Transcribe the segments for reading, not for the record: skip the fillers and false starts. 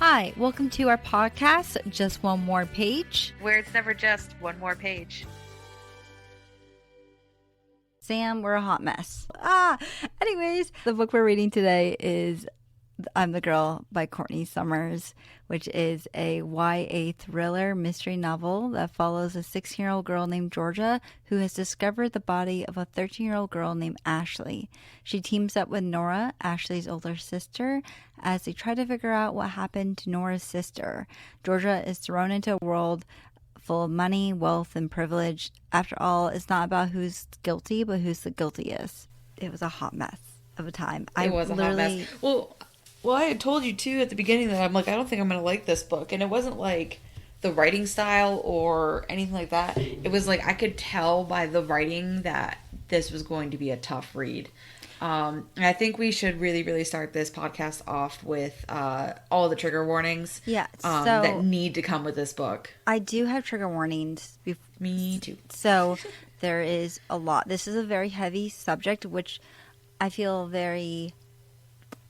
Hi, welcome to our podcast, Just One More Page. Where it's never just one more page. Sam, we're a hot mess. Anyways, the book we're reading today is I'm the Girl by Courtney Summers, which is a YA thriller mystery novel that follows a 16-year-old girl named Georgia who has discovered the body of a 13-year-old girl named Ashley. She teams up with Nora, Ashley's older sister, as they try to figure out what happened to Nora's sister. Georgia is thrown into a world full of money, wealth, and privilege. After all, it's not about who's guilty, but who's the guiltiest. It was a hot mess of a time. It was a hot mess. Well, I had told you too at the beginning that I'm like, I don't think I'm going to like this book. And it wasn't like the writing style or anything like that. It was like I could tell by the writing that this was going to be a tough read. And I think we should really start this podcast off with all the trigger warnings that need to come with this book. I do have trigger warnings. Me too. So there is a lot. This is a very heavy subject, which I feel very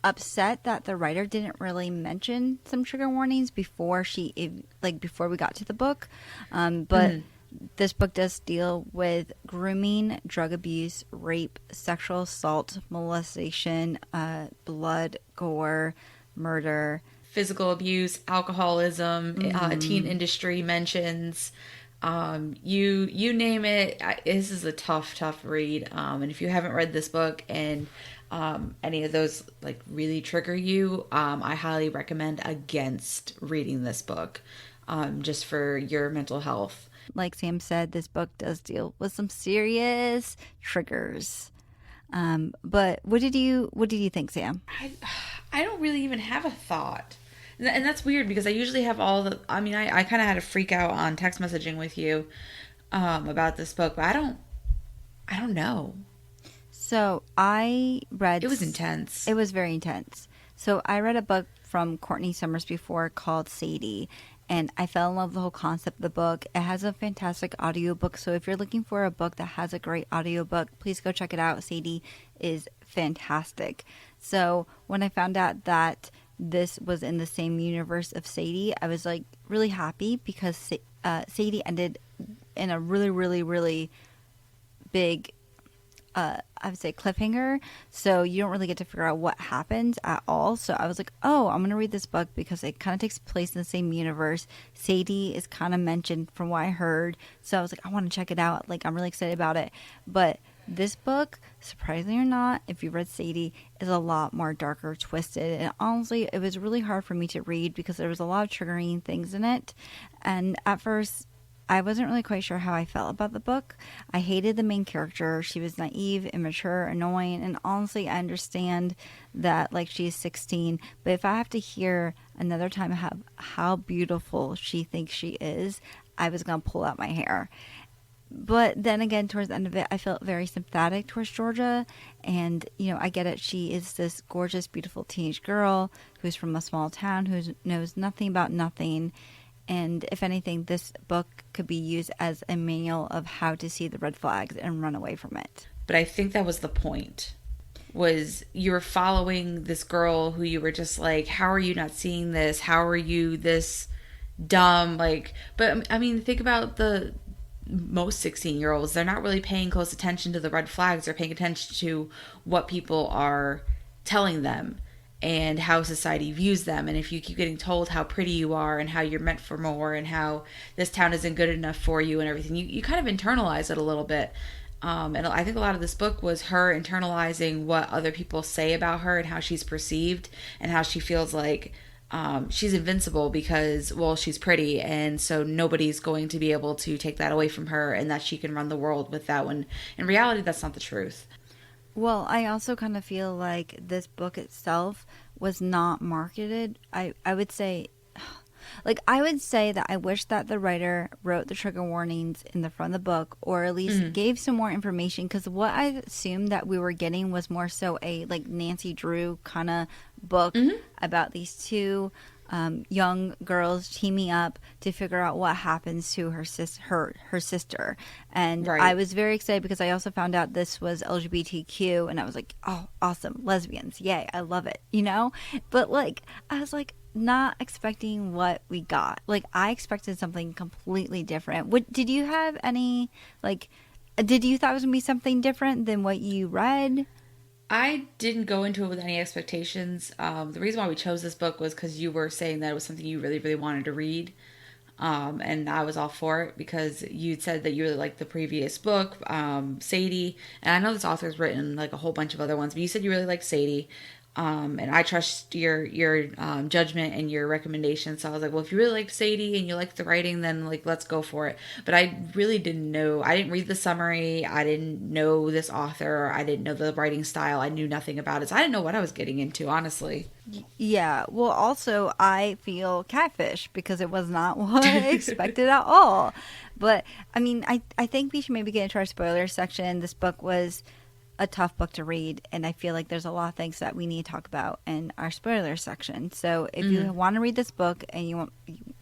upset that the writer didn't really mention some trigger warnings before before we got to the book. But this book does deal with grooming, drug abuse, rape, sexual assault, molestation, blood, gore, murder, physical abuse, alcoholism, teen industry mentions. You name it. This is a tough read. And if you haven't read this book and any of those like really trigger you, I highly recommend against reading this book, just for your mental health. Like Sam said, this book does deal with some serious triggers. But what did you think, Sam? I don't really even have a thought. And that's weird because I usually have all the, I kind of had a freak out on text messaging with you about this book, but I don't know. So I read... It was intense. It was very intense. So I read a book from Courtney Summers before called Sadie, and I fell in love with the whole concept of the book. It has a fantastic audiobook, so if you're looking for a book that has a great audiobook, please go check it out. Sadie is fantastic. So when I found out that this was in the same universe of Sadie, I was like really happy because Sadie ended in a really big I would say cliffhanger, so you don't really get to figure out what happens at all. So I was like, oh, I'm going to read this book because it kind of takes place in the same universe. Sadie is kind of mentioned from what I heard, so I was like, I want to check it out. Like, I'm really excited about it. But this book, surprisingly or not, if you read Sadie, is a lot more darker, twisted, and honestly, it was really hard for me to read because there was a lot of triggering things in it. And at first, I wasn't really quite sure how I felt about the book. I hated the main character. She was naive, immature, annoying, and honestly, I understand that, like, she's 16, but if I have to hear another time how beautiful she thinks she is, I was going to pull out my hair. But then again, towards the end of it, I felt very sympathetic towards Georgia, and, I get it. She is this gorgeous, beautiful teenage girl who's from a small town, who knows nothing about nothing. And if anything, this book could be used as a manual of how to see the red flags and run away from it. But I think that was the point, was you were following this girl who you were just like, how are you not seeing this? How are you this dumb? Like, but think about the most 16-year-olds. They're not really paying close attention to the red flags. They're paying attention to what people are telling them and how society views them. And if you keep getting told how pretty you are and how you're meant for more and how this town isn't good enough for you and everything, you kind of internalize it a little bit. And I think a lot of this book was her internalizing what other people say about her and how she's perceived and how she feels like she's invincible because, well, she's pretty, and so nobody's going to be able to take that away from her and that she can run the world with that, when in reality that's not the truth. Well, I also kind of feel like this book itself was not marketed. I would say that I wish that the writer wrote the trigger warnings in the front of the book, or at least gave some more information, because what I assumed that we were getting was more so a like Nancy Drew kind of book about these two young girls teaming up to figure out what happens to her sister. And I Right. was very excited because I also found out this was LGBTQ, and I was like, oh, awesome, lesbians, yay, I love it, you know. But like, I was like not expecting what we got. Like, I expected something completely different. What did you have any like? Did you thought it was gonna be something different than what you read? I didn't go into it with any expectations. The reason why we chose this book was because you were saying that it was something you really, really wanted to read. And I was all for it because you said that you really liked the previous book, Sadie. And I know this author's written like a whole bunch of other ones, but you said you really liked Sadie. And I trust your judgment and your recommendation. So I was like, well, if you really liked Sadie and you liked the writing, then like let's go for it. But I really didn't know. I didn't read the summary. I didn't know this author. I didn't know the writing style. I knew nothing about it. So I didn't know what I was getting into, honestly. Yeah. Well, also, I feel catfish because it was not what I expected at all. But I mean, I think we should maybe get into our spoiler section. This book was a tough book to read, and I feel like there's a lot of things that we need to talk about in our spoiler section. So if you Mm-hmm. want to read this book and you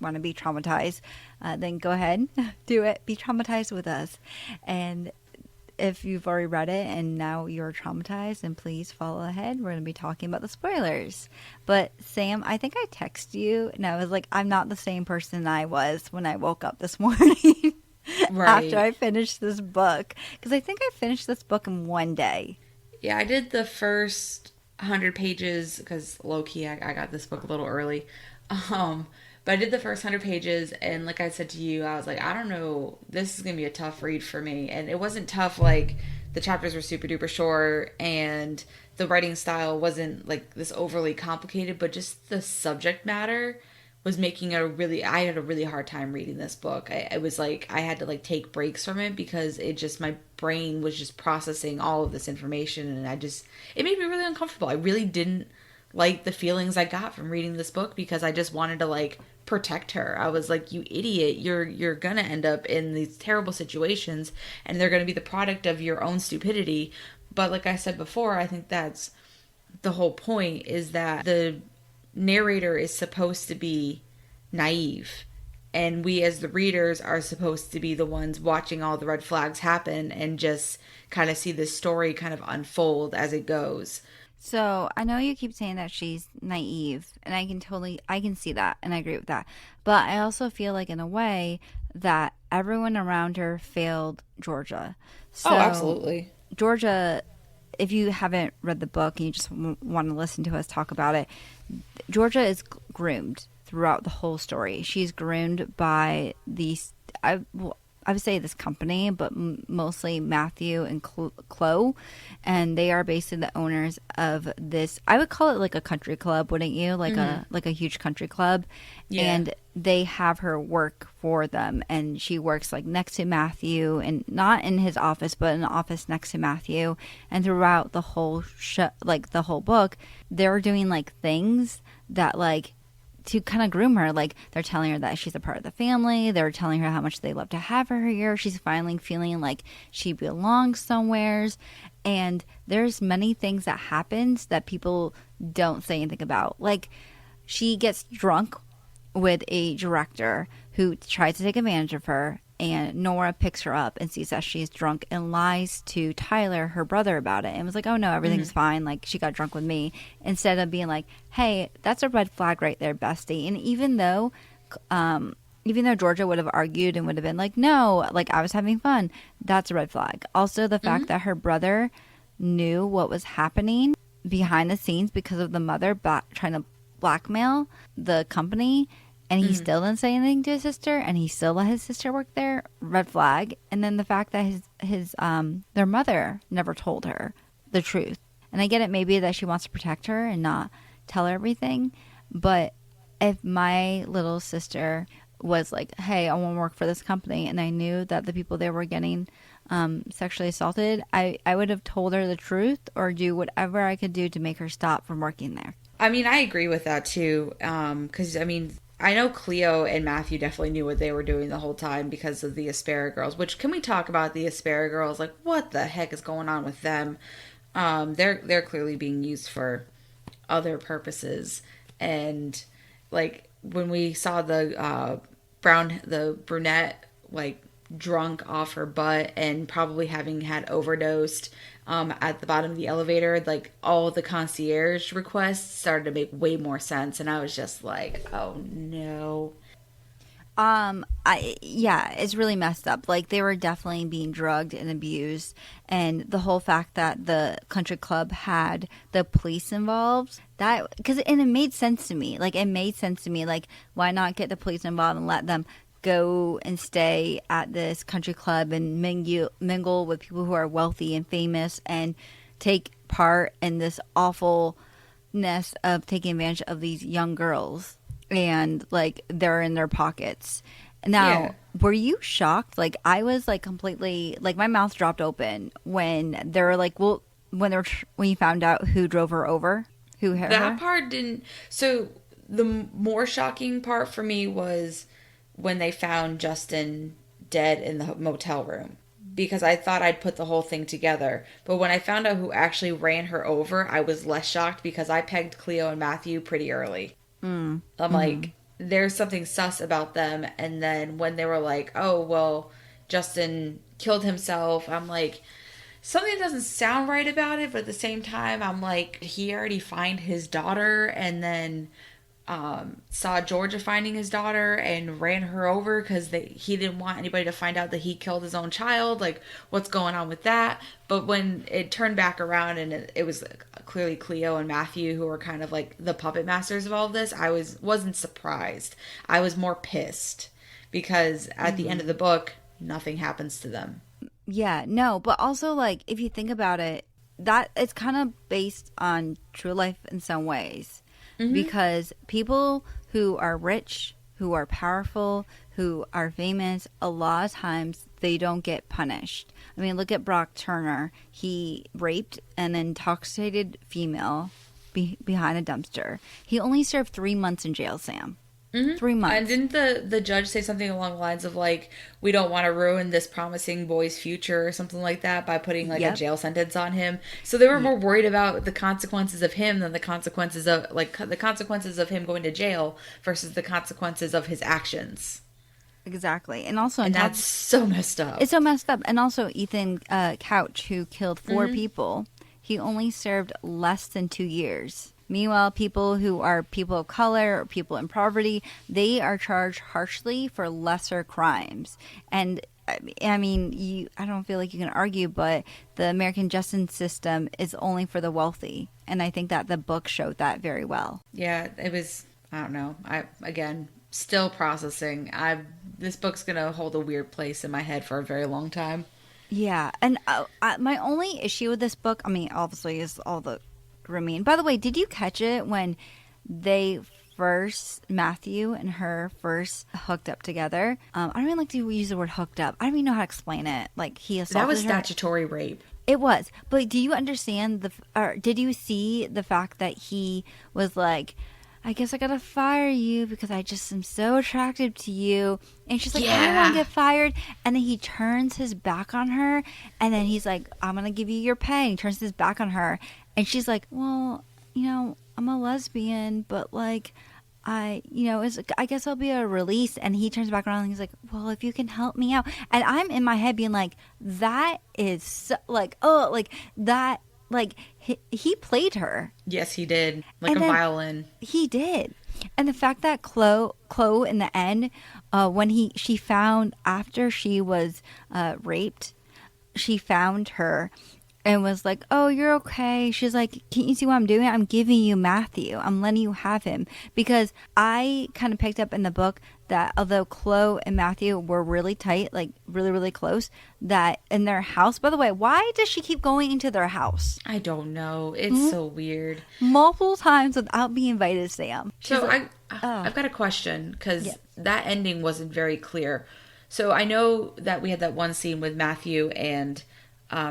want to be traumatized, then go ahead, do it. Be traumatized with us. And if you've already read it and now you're traumatized, then please follow ahead. We're going to be talking about the spoilers. But Sam, I think I texted you and I was like, I'm not the same person I was when I woke up this morning after Right. I finished this book. Because I think I finished this book in one day. Yeah, I did the first 100 pages because low key I got this book a little early. Um, but I did the first 100 pages, and like I said to you, I was like, I don't know, this is gonna be a tough read for me. And it wasn't tough like the chapters were super duper short, and the writing style wasn't like this overly complicated, but just the subject matter was making it a really I had a really hard time reading this book. I was like I had to like take breaks from it because it just my brain was just processing all of this information, and it made me really uncomfortable. I really didn't like the feelings I got from reading this book because I just wanted to like protect her. I was like, you idiot, you're gonna end up in these terrible situations, and they're gonna be the product of your own stupidity. But like I said before, I think that's the whole point, is that the narrator is supposed to be naive, and we as the readers are supposed to be the ones watching all the red flags happen and just kind of see this story kind of unfold as it goes. So I know you keep saying that she's naive, and I can see that, and I agree with that. But I also feel like, in a way, that everyone around her failed Georgia. Oh, So absolutely. Georgia, if you haven't read the book and you just want to listen to us talk about it, Georgia is groomed throughout the whole story. She's groomed by these. I would say this company, but mostly Matthew and Chloe, and they are basically the owners of this. I would call it like a country club, wouldn't you? Like a huge country club, Yeah. and they have her work for them, and she works like next to Matthew, and not in his office, but in the office next to Matthew. And throughout the whole show, like the whole book, they're doing like things that like to kind of groom her. Like they're telling her that she's a part of the family. They're telling her how much they love to have her here. She's finally feeling like she belongs somewheres. And there's many things that happens that people don't say anything about. Like she gets drunk with a director who tries to take advantage of her, and Nora picks her up and sees that she's drunk and lies to Tyler, her brother, about it, and was like, oh no, everything's fine, like she got drunk with me, instead of being like, hey, that's a red flag right there, bestie. And even though Georgia would have argued and would have been like, no, like I was having fun, that's a red flag. Also, the Mm-hmm. fact that her brother knew what was happening behind the scenes because of the mother trying to blackmail the company, and he Mm-hmm. still didn't say anything to his sister, and he still let his sister work there, red flag. And then the fact that his their mother never told her the truth. And I get it, maybe that she wants to protect her and not tell her everything, but if my little sister was like, hey, I want to work for this company, and I knew that the people there were getting sexually assaulted, I would have told her the truth or do whatever I could do to make her stop from working there. I mean, I agree with that too. Because I mean, I know Cleo and Matthew definitely knew what they were doing the whole time because of the Aspera girls. Which, can we talk about the Aspera girls? Like, what the heck is going on with them? They're clearly being used for other purposes, and like when we saw the the brunette, like drunk off her butt and probably having had overdosed at the bottom of the elevator, like all the concierge requests started to make way more sense. And I was just like, oh no. Yeah, it's really messed up. Like they were definitely being drugged and abused, and the whole fact that the country club had the police involved, that because and it made sense to me. Like it made sense to me. Like why not get the police involved and let them go and stay at this country club and mingle with people who are wealthy and famous and take part in this awfulness of taking advantage of these young girls and like they're in their pockets. Now, Yeah. were you shocked? Like I was like completely like my mouth dropped open when they were like, well, when you found out who drove her over, who hit That her. part didn't. So the more shocking part for me was when they found Justin dead in the motel room, because I thought I'd put the whole thing together. But when I found out who actually ran her over, I was less shocked because I pegged Cleo and Matthew pretty early. Mm. I'm Mm-hmm. like, there's something sus about them. And then when they were like, oh, well, Justin killed himself, I'm like, something doesn't sound right about it. But at the same time, I'm like, he already find his daughter and then saw Georgia finding his daughter and ran her over because he didn't want anybody to find out that he killed his own child. Like, what's going on with that? But when it turned back around and it was clearly Cleo and Matthew who were kind of like the puppet masters of all of this, wasn't surprised. I was more pissed because at the end of the book, nothing happens to them. Yeah, no, but also like if you think about it, that it's kind of based on true life in some ways. Mm-hmm. Because people who are rich, who are powerful, who are famous, a lot of times they don't get punished. I mean, look at Brock Turner. He raped an intoxicated female behind a dumpster. He only served 3 months in jail, Sam. Mm-hmm. Three And months. didn't the judge say something along the lines of like, we don't want to ruin this promising boy's future or something like that by putting like a Yep. jail sentence on him? So they were Ye- more worried about the consequences of him than the consequences of the consequences of him going to jail versus the consequences of his actions. Exactly. And also on And top, that's so messed up. it's so messed up. And also Ethan Couch, who killed 4 Mm-hmm. people, he only served less than 2 years. Meanwhile, people who are people of color or people in poverty, they are charged harshly for lesser crimes. And I mean, I don't feel like you can argue, but the American justice system is only for the wealthy. And I think that the book showed that very well. Yeah, it was. I don't know. I again still processing. I This book's gonna hold a weird place in my head for a very long time. Yeah. And my only issue with this book, I mean, obviously, is all the grooming. By the way, did you catch it when they Matthew and her first hooked up together? I don't even like to use the word hooked up. I don't even know how to explain it. Like he That was assaulted her. statutory rape. It was, but do you understand or did you see the fact that he was like, I guess I gotta fire you because I just am so attracted to you. And she's like, I don't want to Yeah. get fired. And then he turns his back on her. And then he's like, I'm going to give you your pay. And he turns his back on her. And she's like, well, I'm a lesbian, but like, I guess I'll be a release. And he turns back around and he's like, well, if you can help me out. And I'm in my head being like, that is so, like, oh, like that, like he played her. Yes, he did. Like And a then violin. he did. And the fact that Chloe in the end, when she found after she was raped, she found her and was like, "Oh, you're okay." She's like, "Can't you see what I'm doing? I'm giving you Matthew. I'm letting you have him." Because I kind of picked up in the book that although Chloe and Matthew were really tight, like really, really close, that in their house. By the way, why does she keep going into their house I don't know. It's so weird. multiple times without being invited, Sam? She's So like, I've got a question because Yes. that ending wasn't very clear. So I know that we had that one scene with Matthew and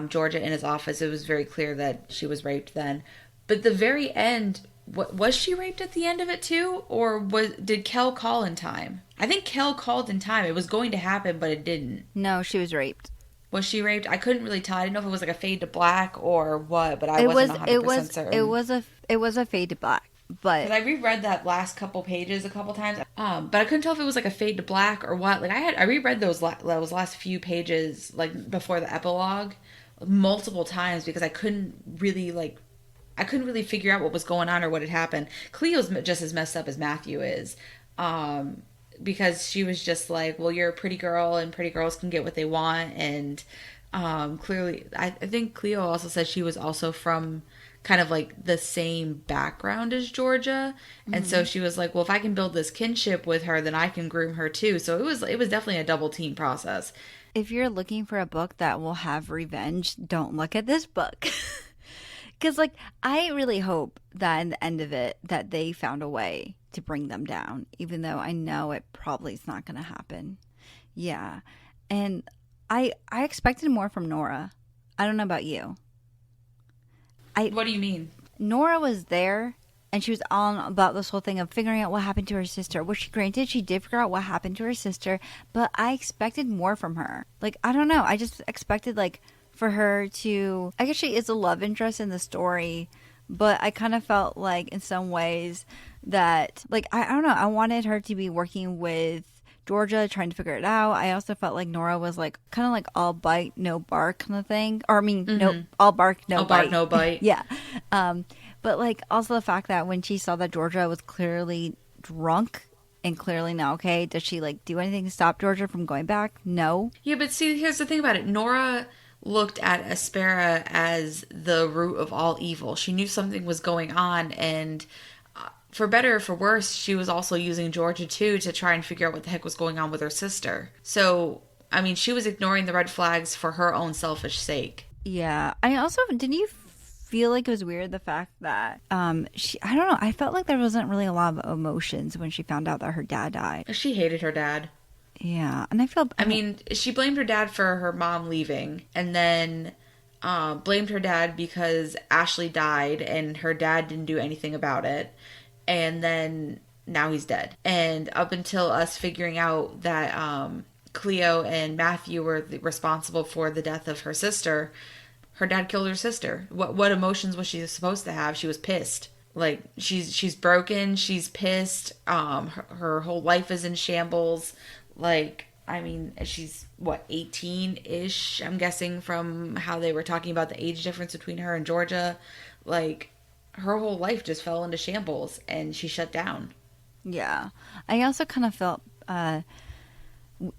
Georgia in his office. It was very clear that she was raped then. But the very end, was she raped at the end of it too, or did Kel call in time? I think Kel called in time. It was going to happen, but it didn't. no, she was raped. Was she raped? I couldn't really tell. I didn't know if it was like a fade to black or what, but I It wasn't was 100% certain. it was a fade to black. But Because I reread that last couple pages a couple times, but I couldn't tell if it was like a fade to black or what. Like I reread those last few pages like before the epilogue multiple times because I couldn't really figure out what was going on or what had happened. Cleo's just as messed up as Matthew is, because she was just like, well, you're a pretty girl and pretty girls can get what they want, and clearly, I think Cleo also said she was also from kind of like the same background as Georgia. And so mhm. she was like, well, if I can build this kinship with her, then I can groom her too. So it was definitely a double team process. If you're looking for a book that will have revenge, don't look at this book. Because, like, I really hope that in the end of it, that they found a way to bring them down, even though I know it probably is not going to happen. Yeah. And I expected more from Nora. I don't know about you. I What do you mean? Nora was there and she was on about this whole thing of figuring out what happened to her sister. Which she granted she did figure out what happened to her sister, but I expected more from her. Like, I don't know. I just expected like for her to, I guess she is a love interest in the story, but I kind of felt like in some ways that like I don't know, I wanted her to be working with Georgia trying to figure it out. I also felt like Nora was like kind of like all bite no bark kind of thing, or I mean no, Mm-hmm. all bark no I'll bark, bite. no bite. Yeah. um but like also the fact that when she saw that Georgia was clearly drunk and clearly not okay, does she like do anything to stop Georgia from going back? No. Yeah, but see, here's the thing about it. Nora looked at Aspera as the root of all evil. She knew something was going on, and for better or for worse, she was also using Georgia too to try and figure out what the heck was going on with her sister. So, I mean, she was ignoring the red flags for her own selfish sake. Yeah. I also didn't you feel like it was weird the fact that she, I don't know, I felt like there wasn't really a lot of emotions when she found out that her dad died. She hated her dad. Yeah. And I feel I mean, she blamed her dad for her mom leaving, and then blamed her dad because Ashley died and her dad didn't do anything about it. And then now he's dead. And up until us figuring out that Cleo and Matthew were responsible for the death of her sister, her dad killed her sister. What emotions was she supposed to have? She was pissed. Like she's broken. She's pissed. Her whole life is in shambles. Like, I mean, she's what, 18 ish? I'm guessing from how they were talking about the age difference between her and Georgia. Like, her whole life just fell into shambles and she shut down. yeah. I also kind of felt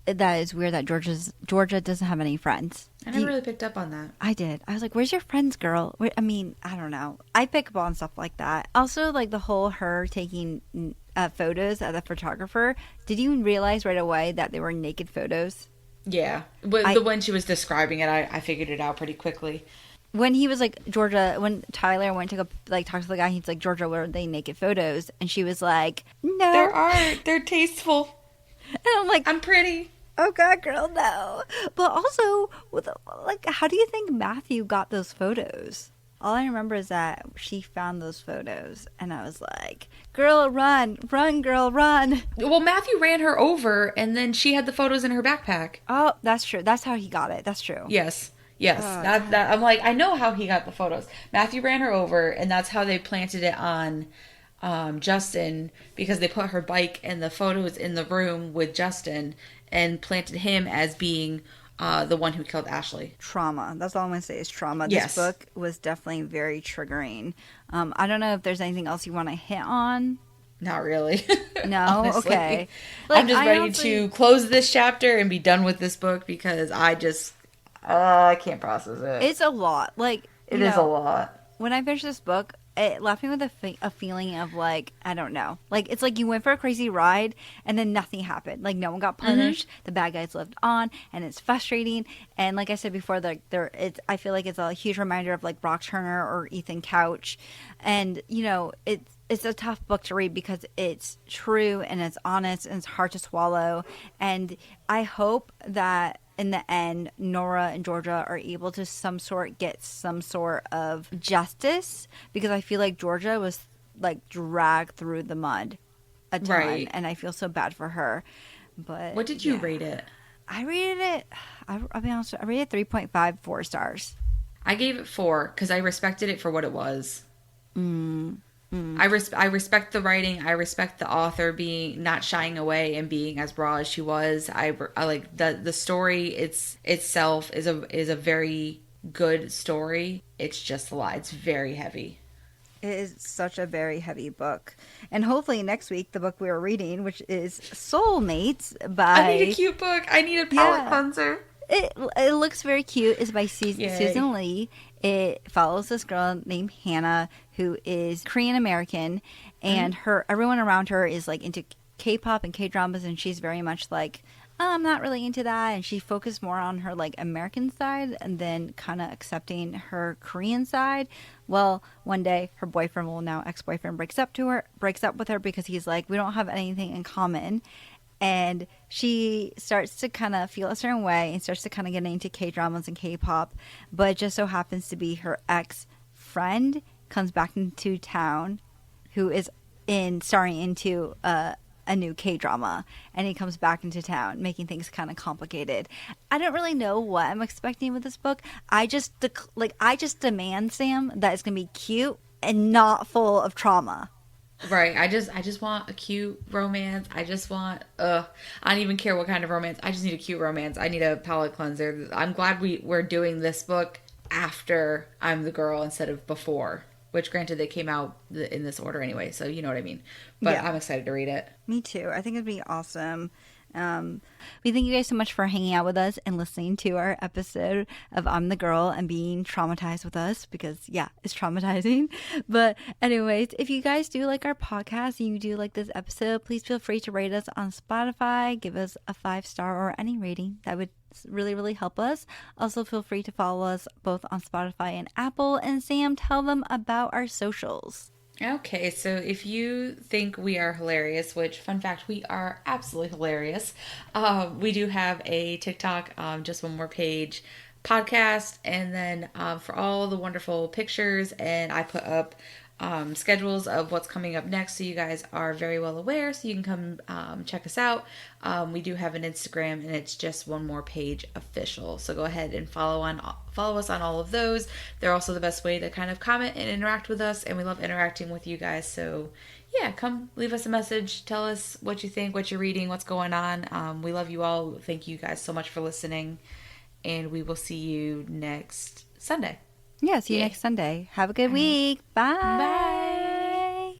that it's weird that Georgia doesn't have any friends. I never really picked up on that. I did. I was like, "Where's your friends, girl?" I mean, I don't know. I pick up on stuff like that. Also, like the whole her taking photos of the photographer. Did you realize right away that they were naked photos? Yeah. But I the when she was describing it, I figured it out pretty quickly. when he was like Georgia, when Tyler went to go like talk to the guy, he's like, "Georgia, were they naked photos?" And she was like, They're "No." art. They're tasteful. And I'm like, I'm pretty. "Oh God, girl, no." But also, with like, how do you think Matthew got those photos? All I remember is that she found those photos, and I was like, "Girl, run, run, girl, run!" Well, Matthew ran her over, and then she had the photos in her backpack. Oh, that's true. That's how he got it. That's true. Yes. Yes. Oh, That I'm like, I know how he got the photos. Matthew ran her over, and that's how they planted it on Justin, because they put her bike and the photos in the room with Justin and planted him as being the one who killed Ashley. trauma. That's all I'm gonna say is trauma. Yes. This book was definitely very triggering. I don't know if there's anything else you want to hit on. Not really. No, Honestly. okay. I'm just I ready honestly- to close this chapter and be done with this book because I can't process it. It's a lot. Like It you is a know, lot. when I finished this book, it left me with a feeling of like, I don't know. Like, it's like you went for a crazy ride and then nothing happened. Like, no one got punished. The bad guys lived on, and it's frustrating. And like I said before, I feel like it's a huge reminder of like Brock Turner or Ethan Couch. And, you know, it's a tough book to read because it's true and it's honest and it's hard to swallow. And I hope that in the end, Nora and Georgia are able to get some sort of justice, because I feel like Georgia was like dragged through the mud a ton, Right. and I feel so bad for her. But What did you yeah. rate it? I rated it. I'll be honest. I rated 3.5, 4 stars. I gave it 4 because I respected it for what it was. I respect the writing. I respect the author being not shying away and being as raw as she was. I like the story. Itself is a very good story. It's just a lot. It's very heavy. It is such a very heavy book. And hopefully next week, the book we are reading, which is Soulmates I need a by, cute book. I need a palette yeah, cleanser. it looks very cute. It's by Yay. Susan Lee. It follows this girl named Hannah who is Korean American, Mm-hmm. and her everyone around her is like into K-pop and K-dramas, and she's very much like, I'm not really into that, and she focused more on her like American side and then kind of accepting her Korean side. Well, one day her boyfriend, well now ex-boyfriend, breaks up with her because he's like, we don't have anything in common, and she starts to kind of feel a certain way and starts to kind of get into K dramas and K pop, but it just so happens to be her ex friend comes back into town, who is in starring into a new K drama, and he comes back into town, making things kind of complicated. I don't really know what I'm expecting with this book. I just demand, Sam, that it's gonna be cute and not full of trauma. Right. I just want a cute romance. I just want I don't even care what kind of romance. I just need a cute romance. I need a palette cleanser. I'm glad we're doing this book after I'm the Girl instead of before. Which granted they came out in this order anyway, so you know what I mean. But Yeah. I'm excited to read it. Me too. I think it'd be awesome. Um, we thank you guys so much for hanging out with us and listening to our episode of I'm the Girl and being traumatized with us because, yeah, it's traumatizing. But, anyways, if you guys do like our podcast and you do like this episode, please feel free to rate us on Spotify, give us a 5-star or any rating. That would really, really help us. Also, feel free to follow us both on Spotify and Apple. And, Sam, tell them about our socials. Okay, so if you think we are hilarious, which, fun fact, we are absolutely hilarious, we do have a TikTok, just one more page podcast, and then for all the wonderful pictures, and I put up schedules of what's coming up next, so you guys are very well aware, so you can come check us out. We do have an Instagram, and it's just one more page official. So go ahead and follow us on all of those. They're also the best way to kind of comment and interact with us, and we love interacting with you guys. So yeah, come leave us a message. Tell us what you think, what you're reading, what's going on. We love you all. Thank you guys so much for listening, and we will see you next Sunday. Yeah, see you Yeah. next Sunday. Have a good All right. week. Bye. Bye.